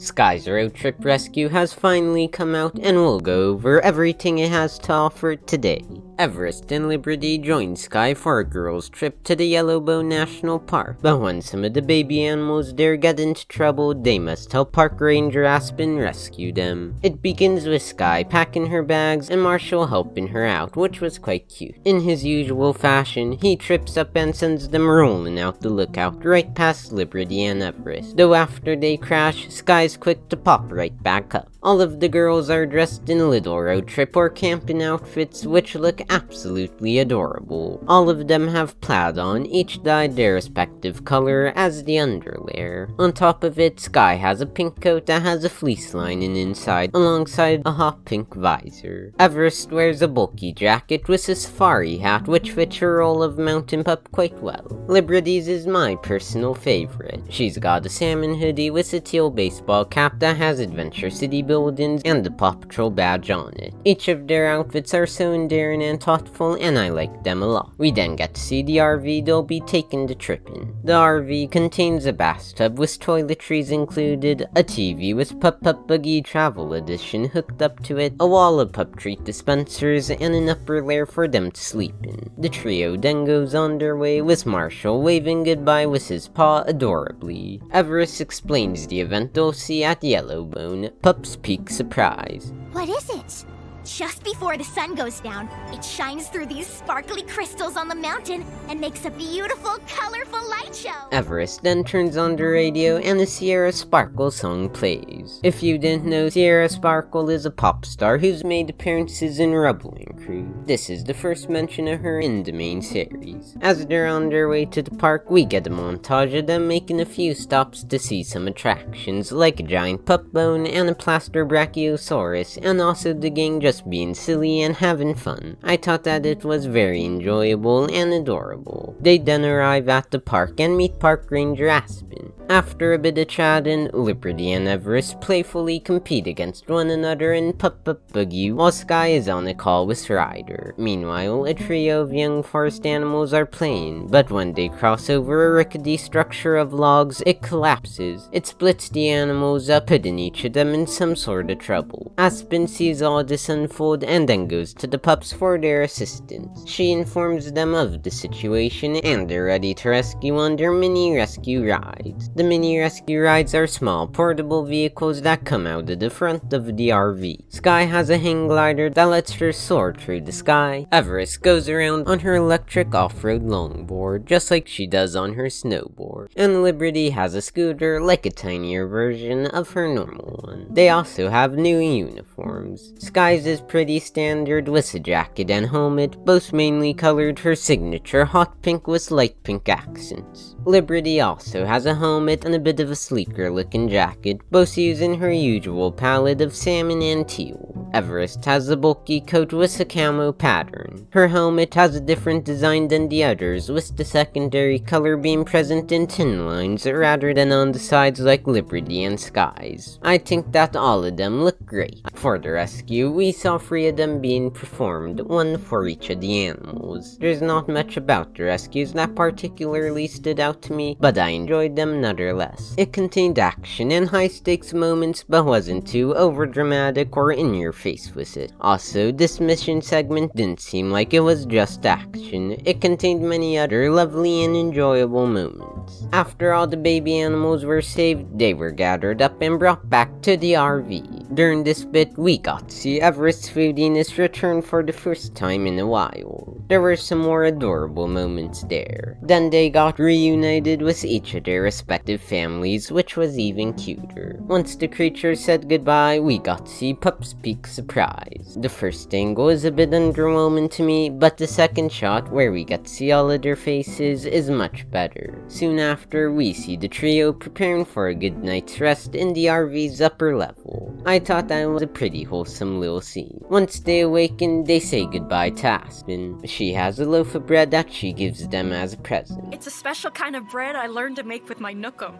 Skye's road trip rescue has finally come out, and we'll go over everything it has to offer today. Everest and Liberty join Skye for a girls' trip to the Yellowbone National Park, but when some of the baby animals there get into trouble, they must help Park Ranger Aspen rescue them. It begins with Skye packing her bags and Marshall helping her out, which was quite cute. In his usual fashion, he trips up and sends them rolling out the lookout right past Liberty and Everest, though after they crash, Skye's quick to pop right back up. All of the girls are dressed in little road trip or camping outfits, which look absolutely adorable. All of them have plaid on, each dyed their respective color as the underlayer. On top of it, Skye has a pink coat that has a fleece lining inside, alongside a hot pink visor. Everest wears a bulky jacket with a safari hat, which fits her role of mountain pup quite well. Liberty's is my personal favorite. She's got a salmon hoodie with a teal baseball cap that has Adventure City buildings and the PAW Patrol badge on it. Each of their outfits are so endearing and thoughtful, and I like them a lot. We then get to see the RV they'll be taking the trip in. The RV contains a bathtub with toiletries included, a TV with Pup Pup Buggy Travel Edition hooked up to it, a wall of pup treat dispensers, and an upper lair for them to sleep in. The trio then goes on their way with Marshall waving goodbye with his paw adorably. Everest explains the event they'll see at Yellowbone, Pup's Peak Surprise. What is it? Just before the sun goes down, it shines through these sparkly crystals on the mountain and makes a beautiful, colorful light show. Everest then turns on the radio and the Sierra Sparkle song plays. If you didn't know, Sierra Sparkle is a pop star who's made appearances in Rubble & Crew. This is the first mention of her in the main series. As they're on their way to the park, we get a montage of them making a few stops to see some attractions, like a giant pup bone and a plaster brachiosaurus, and also the gang just being silly and having fun. I thought that it was very enjoyable and adorable. They then arrive at the park and meet Park Ranger Aspen. After a bit of chatting, Liberty and Everest playfully compete against one another in Pup Pup Buggy while Skye is on a call with Ryder. Meanwhile, a trio of young forest animals are playing, but when they cross over a rickety structure of logs, it collapses. It splits the animals up, putting each of them in some sort of trouble. Aspen sees all this unfold and then goes to the pups for their assistance. She informs them of the situation and they're ready to rescue on their mini rescue rides. The mini rescue rides are small portable vehicles that come out of the front of the RV. Skye has a hang glider that lets her soar through the sky. Everest goes around on her electric off-road longboard just like she does on her snowboard. And Liberty has a scooter like a tinier version of her normal one. They also have new uniforms. Skye's is pretty standard with a jacket and helmet, both mainly colored her signature hot pink with light pink accents. Liberty also has a helmet and a bit of a sleeker looking jacket, both using her usual palette of salmon and teal. Everest has a bulky coat with a camo pattern. Her helmet has a different design than the others, with the secondary color being present in tin lines rather than on the sides like Liberty and Skye's. I think that all of them look great. For the rescue, we saw 3 of them being performed, one for each of the animals. There's not much about the rescues that particularly stood out to me, but I enjoyed them nonetheless. It contained action and high stakes moments, but wasn't too overdramatic or in your face with it. Also, this mission segment didn't seem like it was just action. It contained many other lovely and enjoyable moments. After all the baby animals were saved, they were gathered up and brought back to the RV. During this bit, we got to see Everest's foodiness return for the first time in a while. There were some more adorable moments there. Then they got reunited with each of their respective families, which was even cuter. Once the creatures said goodbye, we got to see Pup's Peak Surprise. The first angle is a bit underwhelming to me, but the second shot, where we get to see all of their faces, is much better. Soon after, we see the trio preparing for a good night's rest in the RV's upper level. I thought that was a pretty wholesome little scene. Once they awaken, they say goodbye to Aspen. She has a loaf of bread that she gives them as a present. It's a special kind of bread I learned to make with my nookum,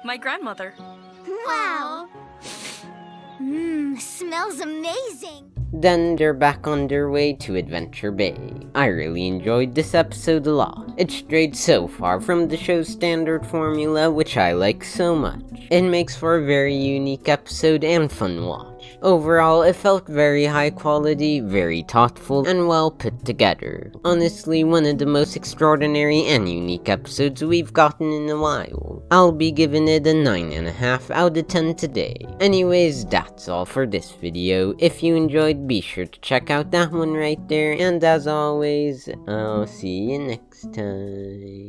my grandmother. Wow! Mmm, smells amazing! Then they're back on their way to Adventure Bay. I really enjoyed this episode a lot. It strayed so far from the show's standard formula, which I like so much. It makes for a very unique episode and fun watch. Overall, it felt very high quality, very thoughtful, and well put together. Honestly, one of the most extraordinary and unique episodes we've gotten in a while. I'll be giving it a 9.5 out of 10 today. Anyways, that's all for this video. If you enjoyed, be sure to check out that one right there, and as always, I'll see you next time.